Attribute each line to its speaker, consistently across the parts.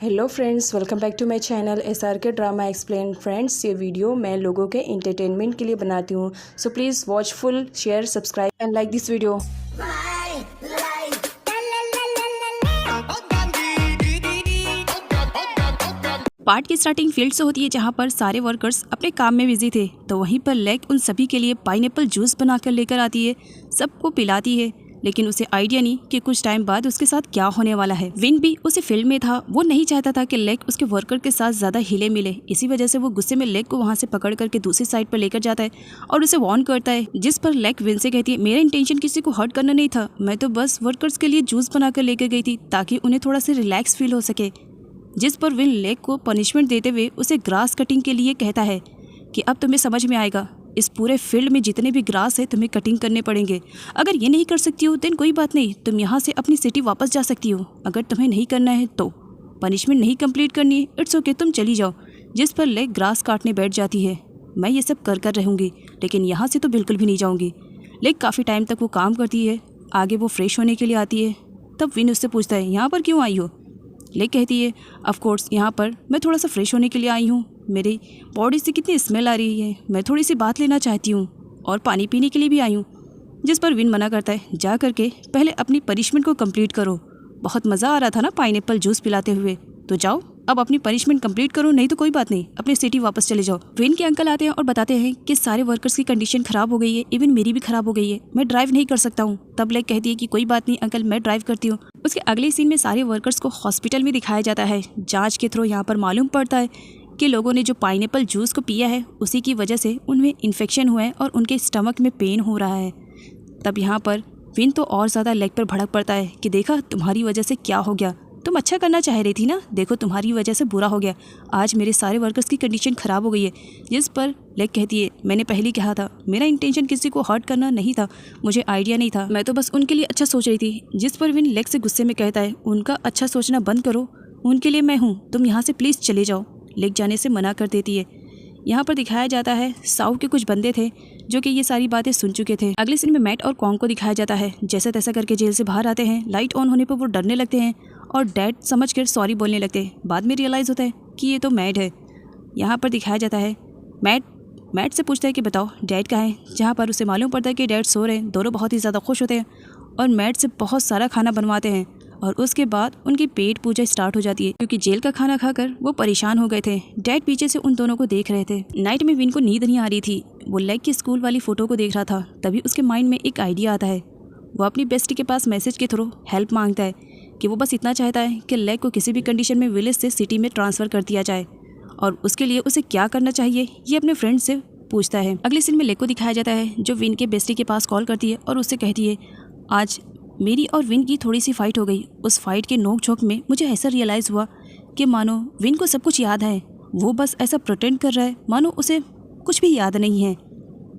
Speaker 1: Hello friends, welcome back to my channel SRK drama explain. Friends, ये video मैं लोगों के एंटरटेनमेंट के लिए बनाती हूँ, so please watch full, share, subscribe and like this video.
Speaker 2: Part की स्टार्टिंग फील्ड से होती है जहाँ पर सारे वर्कर्स अपने काम में बिजी थे, तो वहीं पर लेग उन सभी के लिए पाइनएप्पल जूस बनाकर लेकर आती है, सबको पिलाती है। लेकिन उसे आइडिया नहीं कि कुछ टाइम बाद उसके साथ क्या होने वाला है। विन भी उसी फील्ड में था, वो नहीं चाहता था कि लेग उसके वर्कर के साथ ज्यादा हिले मिले। इसी वजह से वो गुस्से में लेग को वहाँ से पकड़ करके दूसरी साइड पर लेकर जाता है और उसे वार्न करता है, जिस पर लेग विन से कहती है, मेरा इंटेंशन किसी को हर्ट करना नहीं था, मैं तो बस वर्कर्स के लिए जूस बनाकर लेकर गई थी ताकि उन्हें थोड़ा सा रिलैक्स फील हो सके। जिस पर विन लेग को पनिशमेंट देते हुए उसे ग्रास कटिंग के लिए कहता है कि अब तुम्हें समझ में आएगा, इस पूरे फील्ड में जितने भी ग्रास है तुम्हें कटिंग करने पड़ेंगे। अगर ये नहीं कर सकती हो देन कोई बात नहीं, तुम यहाँ से अपनी सिटी वापस जा सकती हो। अगर तुम्हें नहीं करना है तो पनिशमेंट नहीं कंप्लीट करनी है, इट्स ओके, तुम चली जाओ। जिस पर लेग ग्रास काटने बैठ जाती है, मैं ये सब कर रहूँगी लेकिन यहाँ से तो बिल्कुल भी नहीं जाऊँगी। लेग काफ़ी टाइम तक वो काम करती है, आगे वो फ्रेश होने के लिए आती है। तब विन उससे पूछता है, यहाँ पर क्यों आई हो? लेग कहती है, ऑफ कोर्स यहाँ पर मैं थोड़ा सा फ्रेश होने के लिए आई हूँ, मेरी बॉडी से कितनी स्मेल आ रही है, मैं थोड़ी सी बात लेना चाहती हूँ और पानी पीने के लिए भी आई हूँ। जिस पर विन मना करता है, जा करके पहले अपनी पनिशमेंट को कंप्लीट करो। बहुत मज़ा आ रहा था ना पाइनएप्पल जूस पिलाते हुए, तो जाओ अब अपनी पनिशमेंट कंप्लीट करो, नहीं तो कोई बात नहीं, अपनी सिटी वापस चले जाओ। विन के अंकल आते हैं और बताते हैं कि सारे वर्कर्स की कंडीशन खराब हो गई है, इवन मेरी भी खराब हो गई है, मैं ड्राइव नहीं कर सकता हूँ। तब लेग कहती है कि कोई बात नहीं अंकल, मैं ड्राइव करती हूँ। उसके अगले सीन में सारे वर्कर्स को हॉस्पिटल में दिखाया जाता है। जांच के थ्रू यहाँ पर मालूम पड़ता है कि लोगों ने जो पाइनएप्पल जूस को पिया है उसी की वजह से उनमें इन्फेक्शन हुआ है और उनके स्टमक में पेन हो रहा है। तब यहाँ पर विन तो और ज़्यादा लेग पर भड़क पड़ता है कि देखा तुम्हारी वजह से क्या हो गया, तुम अच्छा करना चाह रही थी ना, देखो तुम्हारी वजह से बुरा हो गया, आज मेरे सारे वर्कर्स की कंडीशन ख़राब हो गई है। जिस पर लेग कहती है, मैंने पहले ही कहा था, मेरा इंटेंशन किसी को हर्ट करना नहीं था, मुझे आइडिया नहीं था, मैं तो बस उनके लिए अच्छा सोच रही थी। जिस पर विन लेग से गुस्से में कहता है, उनका अच्छा सोचना बंद करो, उनके लिए मैं हूँ, तुम यहाँ से प्लीज़ चले जाओ। लेग जाने से मना कर देती है। यहाँ पर दिखाया जाता है साउथ के कुछ बंदे थे जो कि ये सारी बातें सुन चुके थे। अगले सीन में मैट और कॉन्ग को दिखाया जाता है, जैसे तैसा करके जेल से बाहर आते हैं। लाइट ऑन होने पर वो डरने लगते हैं और डैड समझकर सॉरी बोलने लगते हैं। बाद में रियलाइज़ होता है कि ये तो मैट है। यहाँ पर दिखाया जाता है मैट से पूछता है कि बताओ डैड कहाँ है, जहाँ पर उसे मालूम पड़ता है कि डैड सो रहे हैं। दोनों बहुत ही ज़्यादा खुश होते हैं और मैट से बहुत सारा खाना बनवाते हैं और उसके बाद उनकी पेट पूजा स्टार्ट हो जाती है, क्योंकि जेल का खाना खाकर वो परेशान हो गए थे। डैड पीछे से उन दोनों को देख रहे थे। नाइट में विन को नींद नहीं आ रही थी, वो लेग की स्कूल वाली फ़ोटो को देख रहा था। तभी उसके माइंड में एक आइडिया आता है। वो अपनी बेस्टी के पास मैसेज के थ्रू हेल्प मांगता है कि वो बस इतना चाहता है कि लेग को किसी भी कंडीशन में विलेज से सिटी में ट्रांसफ़र कर दिया जाए और उसके लिए उसे क्या करना चाहिए ये अपने फ्रेंड से पूछता है। अगले सीन में लेग को दिखाया जाता है जो विन के बेस्टी के पास कॉल करती है और उससे कहती है, आज मेरी और विन की थोड़ी सी फाइट हो गई। उस फाइट के नोक झोंक में मुझे ऐसा रियलाइज़ हुआ कि मानो विन को सब कुछ याद है, वो बस ऐसा प्रिटेंड कर रहा है मानो उसे कुछ भी याद नहीं है।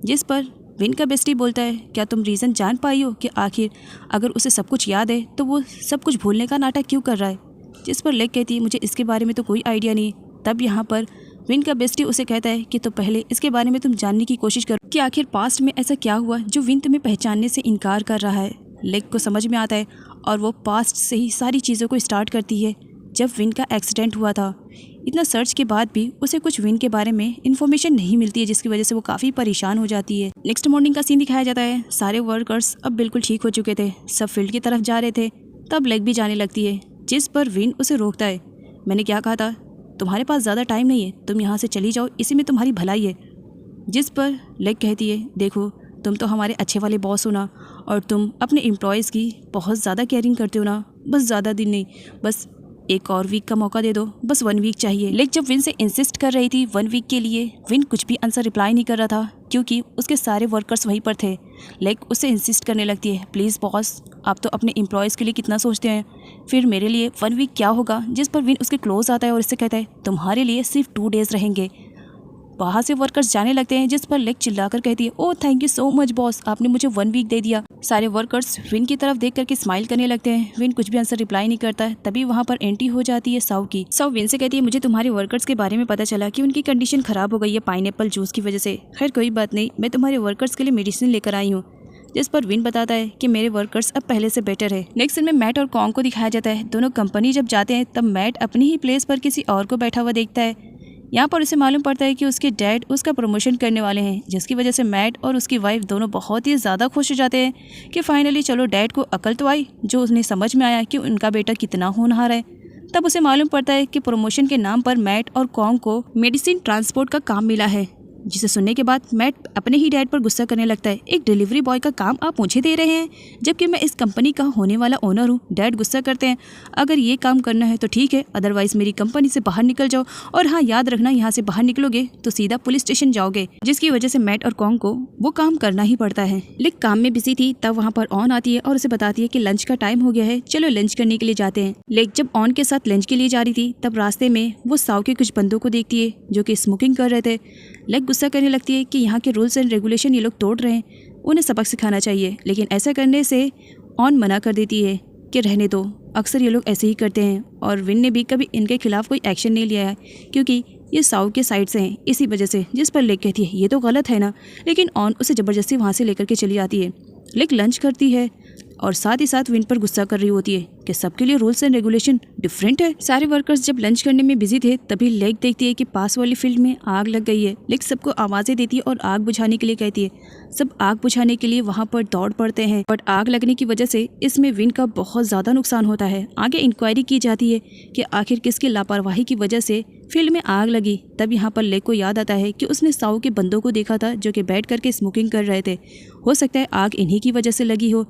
Speaker 2: जिस पर विन का बेस्टी बोलता है, क्या तुम रीज़न जान पाई हो कि आखिर अगर उसे सब कुछ याद है तो वो सब कुछ भूलने का नाटक क्यों कर रहा है? जिस पर लेग कहती है, मुझे इसके बारे में तो कोई आइडिया नहीं। तब यहाँ पर विन का बेस्टी उसे कहता है कि तो पहले इसके बारे में तुम जानने की कोशिश करो कि आखिर पास्ट में ऐसा क्या हुआ जो विन तुम्हें पहचानने से इनकार कर रहा है। लेग को समझ में आता है और वो पास्ट से ही सारी चीज़ों को स्टार्ट करती है। जब विन का एक्सीडेंट हुआ था, इतना सर्च के बाद भी उसे कुछ विन के बारे में इन्फॉर्मेशन नहीं मिलती है, जिसकी वजह से वो काफ़ी परेशान हो जाती है। नेक्स्ट मॉर्निंग का सीन दिखाया जाता है। सारे वर्कर्स अब बिल्कुल ठीक हो चुके थे, सब फील्ड की तरफ जा रहे थे। तब लेग भी जाने लगती है, जिस पर विन उसे रोकता है। मैंने क्या कहा था, तुम्हारे पास ज़्यादा टाइम नहीं है, तुम यहाँ से चली जाओ, इसी में तुम्हारी भलाई है। जिस पर लेग कहती है, देखो तुम तो हमारे अच्छे वाले बॉस हो ना, और तुम अपने एम्प्लॉयज़ की बहुत ज़्यादा केयरिंग करते हो ना, बस ज़्यादा दिन नहीं, बस एक और वीक का मौका दे दो, बस 1 वीक चाहिए। लेकिन जब विन से इंसिस्ट कर रही थी 1 वीक के लिए, विन कुछ भी आंसर रिप्लाई नहीं कर रहा था क्योंकि उसके सारे वर्कर्स वहीं पर थे। लेकिन उससे इंसिस्ट करने लगती है, प्लीज़ बॉस, आप तो अपने एम्प्लॉयज़ के लिए कितना सोचते हैं, फिर मेरे लिए 1 वीक क्या होगा? जिस पर विन उसके क्लोज आता है और इससे कहता है, तुम्हारे लिए सिर्फ 2 डेज़ रहेंगे। वहाँ से वर्कर्स जाने लगते हैं, जिस पर लेग चिल्लाकर कहती है, oh thank you so much boss, आपने मुझे 1 वीक दे दिया। सारे वर्कर्स विन की तरफ देख करके स्माइल करने लगते हैं। विन कुछ भी आंसर रिप्लाई नहीं करता है। तभी वहाँ पर एंट्री हो जाती है साउ की। साउ विन से कहती है, मुझे तुम्हारे वर्कर्स के बारे में पता चला कि उनकी कंडीशन खराब हो गई है पाइनएप्पल जूस की वजह से। खैर कोई बात नहीं, मैं तुम्हारे वर्कर्स के लिए मेडिसिन लेकर आई हूँ। जिस पर विन बताता है कि मेरे वर्कर्स अब पहले से बेटर है। नेक्स्ट सीन में मैट और कॉन्ग को दिखाया जाता है। दोनों कंपनी जब जाते हैं तब मैट अपनी ही प्लेस पर किसी और को बैठा हुआ देखता है। यहाँ पर उसे मालूम पड़ता है कि उसके डैड उसका प्रमोशन करने वाले हैं, जिसकी वजह से मैट और उसकी वाइफ दोनों बहुत ही ज़्यादा खुश हो जाते हैं कि फाइनली चलो डैड को अकल तो आई, जो उन्हें समझ में आया कि उनका बेटा कितना होनहार है। तब उसे मालूम पड़ता है कि प्रमोशन के नाम पर मैट और कॉन्ग को मेडिसिन ट्रांसपोर्ट का काम मिला है, जिसे सुनने के बाद मैट अपने ही डैड पर गुस्सा करने लगता है। एक डिलीवरी बॉय का काम आप मुझे दे रहे हैं, जबकि मैं इस कंपनी का होने वाला ओनर हूँ। डैड गुस्सा करते हैं, अगर ये काम करना है तो ठीक है, अदरवाइज मेरी कंपनी से बाहर निकल जाओ, और हाँ याद रखना यहाँ से बाहर निकलोगे तो सीधा पुलिस स्टेशन जाओगे। जिसकी वजह से मैट और कॉन्ग को वो काम करना ही पड़ता है। लेकिन काम में बिजी थी तब वहाँ पर ऑन आती है और उसे बताती है कि लंच का टाइम हो गया है, चलो लंच करने के लिए जाते हैं। लेकिन जब ऑन के साथ लंच के लिए जा रही थी तब रास्ते में वो साउ के कुछ बंदों को देखती है जो कि स्मोकिंग कर रहे थे। लेक गुस्सा करने लगती है कि यहाँ के रूल्स एंड रेगुलेशन ये लोग तोड़ रहे हैं, उन्हें सबक सिखाना चाहिए। लेकिन ऐसा करने से ऑन मना कर देती है कि रहने दो, अक्सर ये लोग ऐसे ही करते हैं। और विन ने भी कभी इनके खिलाफ कोई एक्शन नहीं लिया है क्योंकि ये साउ के साइड से हैं, इसी वजह से। जिस पर लेक कहती है ये तो गलत है ना, लेकिन ऑन उसे ज़बरदस्ती वहाँ से लेकर के चली जाती है। लेक लंच करती है और साथ ही साथ विन पर गुस्सा कर रही होती है कि सबके लिए रूल्स एंड रेगुलेशन डिफरेंट है। सारे वर्कर्स जब लंच करने में बिजी थे तभी लेक देखती है कि पास वाली फील्ड में आग लग गई है। लेक सबको आवाज़ें देती है और आग बुझाने के लिए कहती है। सब आग बुझाने के लिए वहाँ पर दौड़ पड़ते हैं, बट आग लगने की वजह से इसमें विन का बहुत ज़्यादा नुकसान होता है। आगे इंक्वायरी की जाती है कि आखिर किसकी लापरवाही की वजह से फील्ड में आग लगी। तब यहाँ पर लेक को याद आता है कि उसने साउ के बंदों को देखा था जो कि बैठ करके स्मोकिंग कर रहे थे, हो सकता है आग इन्हीं की वजह से लगी हो।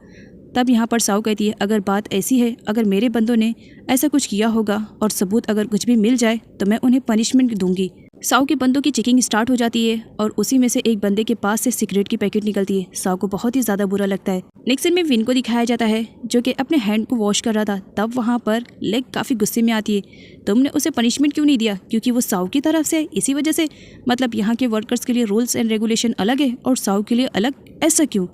Speaker 2: तब यहाँ पर साउ कहती है अगर बात ऐसी है, अगर मेरे बंदों ने ऐसा कुछ किया होगा और सबूत अगर कुछ भी मिल जाए तो मैं उन्हें पनिशमेंट दूंगी। साउ के बंदों की चेकिंग स्टार्ट हो जाती है और उसी में से एक बंदे के पास से सिगरेट की पैकेट निकलती है। साउ को बहुत ही ज़्यादा बुरा लगता है। नेक्स्ट सीन में विन को दिखाया जाता है जो कि अपने हैंड को वॉश कर रहा था। तब वहाँ पर लेक काफ़ी गुस्से में आती है, तुमने उसे पनिशमेंट क्यों नहीं दिया? क्योंकि वो साउ की तरफ से है, इसी वजह से। मतलब यहाँ के वर्कर्स के लिए रूल्स एंड रेगुलेशन अलग है और साउ के लिए अलग, ऐसा क्यों?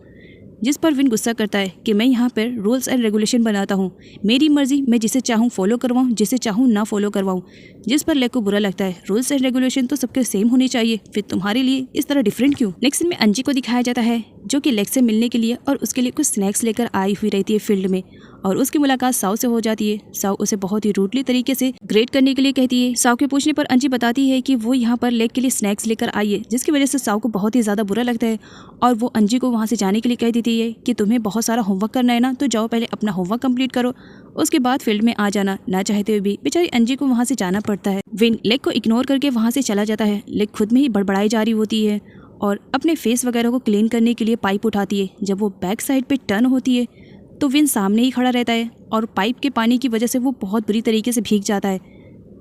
Speaker 2: जिस पर विन गुस्सा करता है कि मैं यहाँ पर रूल्स एंड रेगुलेशन बनाता हूँ, मेरी मर्जी, मैं जिसे चाहूँ फॉलो करवाऊँ, जिसे चाहूँ ना फॉलो करवाऊँ। जिस पर लेक को बुरा लगता है, रूल्स एंड रेगुलेशन तो सबके सेम होने चाहिए, फिर तुम्हारे लिए इस तरह डिफरेंट क्यों? नेक्स्ट सीन में अंजी को दिखाया जाता है जो कि लेक से मिलने के लिए और उसके लिए कुछ स्नैक्स लेकर आई हुई रहती है फील्ड में, और उसकी मुलाकात साउ से हो जाती है। साउ उसे बहुत ही रूडली तरीके से ग्रेट करने के लिए कहती है। साउ के पूछने पर अंजी बताती है कि वो यहाँ पर लेक के लिए स्नैक्स लेकर आई है, जिसकी वजह से साउ को बहुत ही ज़्यादा बुरा लगता है और वो अंजी को वहाँ से जाने के लिए कह देती है कि तुम्हें बहुत सारा होमवर्क करना है ना, तो जाओ पहले अपना होमवर्क कंप्लीट करो, उसके बाद फील्ड में आ जाना। ना चाहते हुए भी बेचारी अंजी को वहाँ से जाना पड़ता है। विन लेक को इग्नोर करके वहाँ से चला जाता है। लेक खुद में ही बड़बड़ाई जा रही होती है और अपने फेस वगैरह को क्लीन करने के लिए पाइप उठाती है। जब वो बैक साइड पे टर्न होती है तो विन सामने ही खड़ा रहता है और पाइप के पानी की वजह से वो बहुत बुरी तरीके से भीग जाता है।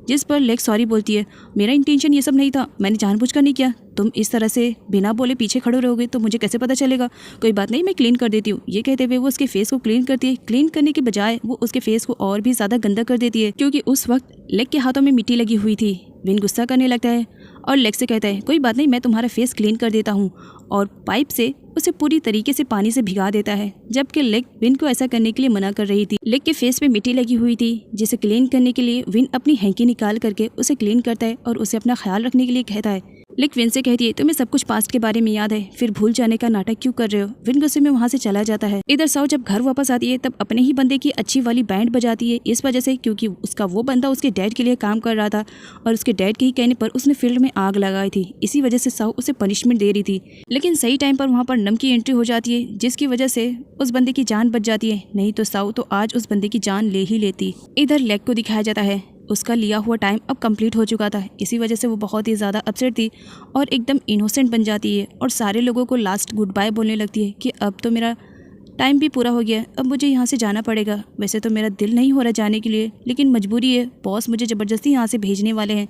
Speaker 2: जिस पर लेक सॉरी बोलती है, मेरा इंटेंशन ये सब नहीं था, मैंने जानबूझकर नहीं किया, तुम इस तरह से बिना बोले पीछे खड़े रहोगे तो मुझे कैसे पता चलेगा, कोई बात नहीं मैं क्लीन कर देती हूँ। ये कहते हुए वो उसके फेस को क्लीन करती है। क्लीन करने के बजाय वो उसके फेस को और भी ज़्यादा गंदा कर देती है क्योंकि उस वक्त लेक के हाथों में मिट्टी लगी हुई थी। विन गुस्सा करने लगता है और लेक से कहता है कोई बात नहीं, मैं तुम्हारा फेस क्लीन कर देता हूँ, और पाइप से उसे पूरी तरीके से पानी से भिगा देता है। जबकि लेक विन को ऐसा करने के लिए मना कर रही थी। लेक के फेस पे मिट्टी लगी हुई थी जिसे क्लीन करने के लिए विन अपनी हैंकी निकाल करके उसे क्लीन करता है और उसे अपना ख्याल रखने के लिए कहता है। लेक विन से कहती है तुम्हें सब कुछ पास्ट के बारे में याद है, फिर भूल जाने का नाटक क्यों कर रहे हो? विन गुस्से में वहाँ से चला जाता है। इधर साउ जब घर वापस आती है तब अपने ही बंदे की अच्छी वाली बैंड बजाती है, इस वजह से क्योंकि उसका वो बंदा उसके डैड के लिए काम कर रहा था और उसके डैड के ही कहने पर उसने फील्ड में आग लगाई थी। इसी वजह से साउ उसे पनिशमेंट दे रही थी, लेकिन सही टाइम पर वहाँ पर नम की एंट्री हो जाती है जिसकी वजह से उस बंदे की जान बच जाती है, नहीं तो साउ तो आज उस बंदे की जान ले ही लेती। इधर लेक को दिखाया जाता है, उसका लिया हुआ टाइम अब कंप्लीट हो चुका था, इसी वजह से वो बहुत ही ज़्यादा अपसेट थी और एकदम इनोसेंट बन जाती है और सारे लोगों को लास्ट गुड बाय बोलने लगती है कि अब तो मेरा टाइम भी पूरा हो गया, अब मुझे यहाँ से जाना पड़ेगा। वैसे तो मेरा दिल नहीं हो रहा जाने के लिए, लेकिन मजबूरी है, बॉस मुझे ज़बरदस्ती यहाँ से भेजने वाले हैं,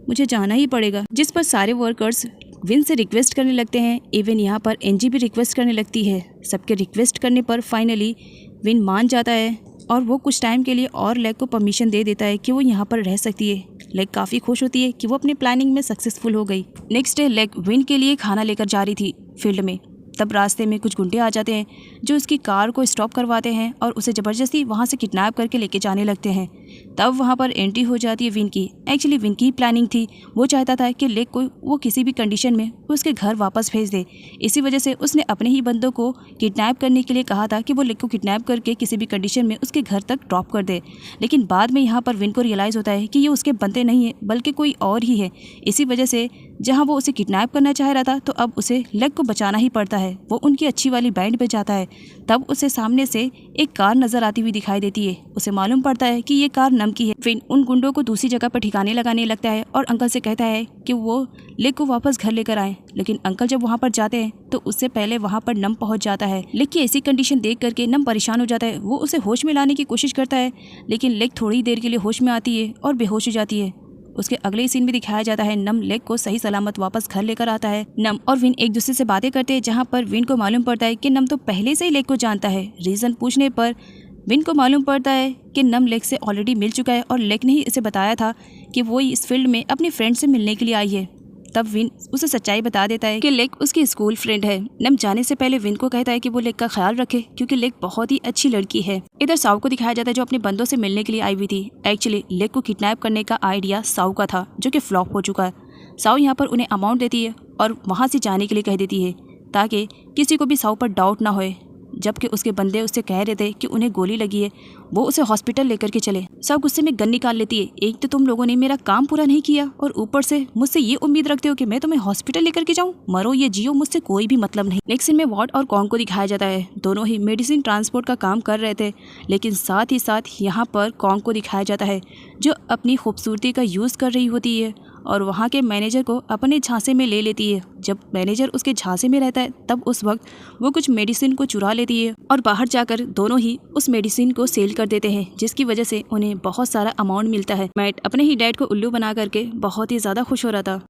Speaker 2: मुझे जाना ही पड़ेगा। जिस पर सारे वर्कर्स विन से रिक्वेस्ट करने लगते हैं। इवन यहाँ पर एनजी भी रिक्वेस्ट करने लगती है। सबके रिक्वेस्ट करने पर फाइनली विन मान जाता है और वो कुछ टाइम के लिए और लेक को परमिशन दे देता है कि वो यहाँ पर रह सकती है। लेक काफ़ी खुश होती है कि वो अपनी प्लानिंग में सक्सेसफुल हो गई। नेक्स्ट डे लेक विन के लिए खाना लेकर जा रही थी फील्ड में। तब रास्ते में कुछ गुंडे आ जाते हैं जो उसकी कार को स्टॉप करवाते हैं और उसे ज़बरदस्ती वहाँ से किडनैप करके लेके जाने लगते हैं। तब वहाँ पर एंट्री हो जाती है विन की। एक्चुअली विन की प्लानिंग थी, वो चाहता था कि लेक को वो किसी भी कंडीशन में उसके घर वापस भेज दे। इसी वजह से उसने अपने ही बंदों को किडनैप करने के लिए कहा था कि वो लेक को किडनैप करके किसी भी कंडीशन में उसके घर तक ड्रॉप कर दे। लेकिन बाद में यहाँ पर विन को रियलाइज़ होता है कि ये उसके बंदे नहीं है बल्कि कोई और ही है। इसी वजह से जहाँ वो उसे किडनैप करना चाह रहा था तो अब उसे लेक को बचाना ही पड़ता है। वो उनकी अच्छी वाली बैंड पे जाता है। तब उसे सामने से एक कार नजर आती हुई दिखाई देती है। उसे मालूम पड़ता है कि ये कार नम की है। फिर उन गुंडों को दूसरी जगह पर ठिकाने लगाने लगता है और अंकल से कहता है कि वो लेक को वापस घर लेकर आए। लेकिन अंकल जब वहाँ पर जाते हैं तो उससे पहले वहाँ पर नम पहुँच जाता है। लेक की ऐसी कंडीशन देख करके नम परेशान हो जाता है। वो उसे होश में लाने की कोशिश करता है, लेकिन लेक थोड़ी देर के लिए होश में आती है और बेहोश हो जाती है। उसके अगले सीन में दिखाया जाता है नम लेक को सही सलामत वापस घर लेकर आता है। नम और विन एक दूसरे से बातें करते हैं, जहाँ पर विन को मालूम पड़ता है कि नम तो पहले से ही लेक को जानता है। रीज़न पूछने पर विन को मालूम पड़ता है कि नम लेक से ऑलरेडी मिल चुका है और लेक ने ही इसे बताया था कि वो इस फील्ड में अपनी फ्रेंड से मिलने के लिए आई है। तब विन उसे सच्चाई बता देता है कि लेक उसकी स्कूल फ्रेंड है। नम जाने से पहले विन को कहता है कि वो लेक का ख्याल रखे क्योंकि लेक बहुत ही अच्छी लड़की है। इधर साउ को दिखाया जाता है जो अपने बंदों से मिलने के लिए आई हुई थी। एक्चुअली लेक को किडनैप करने का आइडिया साउ का था जो कि फ्लॉप हो चुका है। साउ यहाँ पर उन्हें अमाउंट देती है और वहाँ से जाने के लिए कह देती है ताकि किसी को भी साउ पर डाउट ना होए। जबकि उसके बंदे उससे कह रहे थे कि उन्हें गोली लगी है, वो उसे हॉस्पिटल लेकर के चले। साउ गुस्से में गन निकाल लेती है। एक तो तुम लोगों ने मेरा काम पूरा नहीं किया और ऊपर से मुझसे ये उम्मीद रखते हो कि मैं तुम्हें हॉस्पिटल लेकर के जाऊं। मरो ये जियो, मुझसे कोई भी मतलब नहीं। नेक्स्ट सीन में वॉट और कॉन्ग को दिखाया जाता है। दोनों ही मेडिसिन ट्रांसपोर्ट का काम कर रहे थे, लेकिन साथ ही साथ यहाँ पर कॉन्ग को दिखाया जाता है जो अपनी खूबसूरती का यूज़ कर रही होती है और वहाँ के मैनेजर को अपने झांसे में ले लेती है। जब मैनेजर उसके झांसे में रहता है तब उस वक्त वो कुछ मेडिसिन को चुरा लेती है और बाहर जाकर दोनों ही उस मेडिसिन को सेल कर देते हैं, जिसकी वजह से उन्हें बहुत सारा अमाउंट मिलता है। मैट अपने ही डैड को उल्लू बना करके बहुत ही ज़्यादा खुश हो रहा था।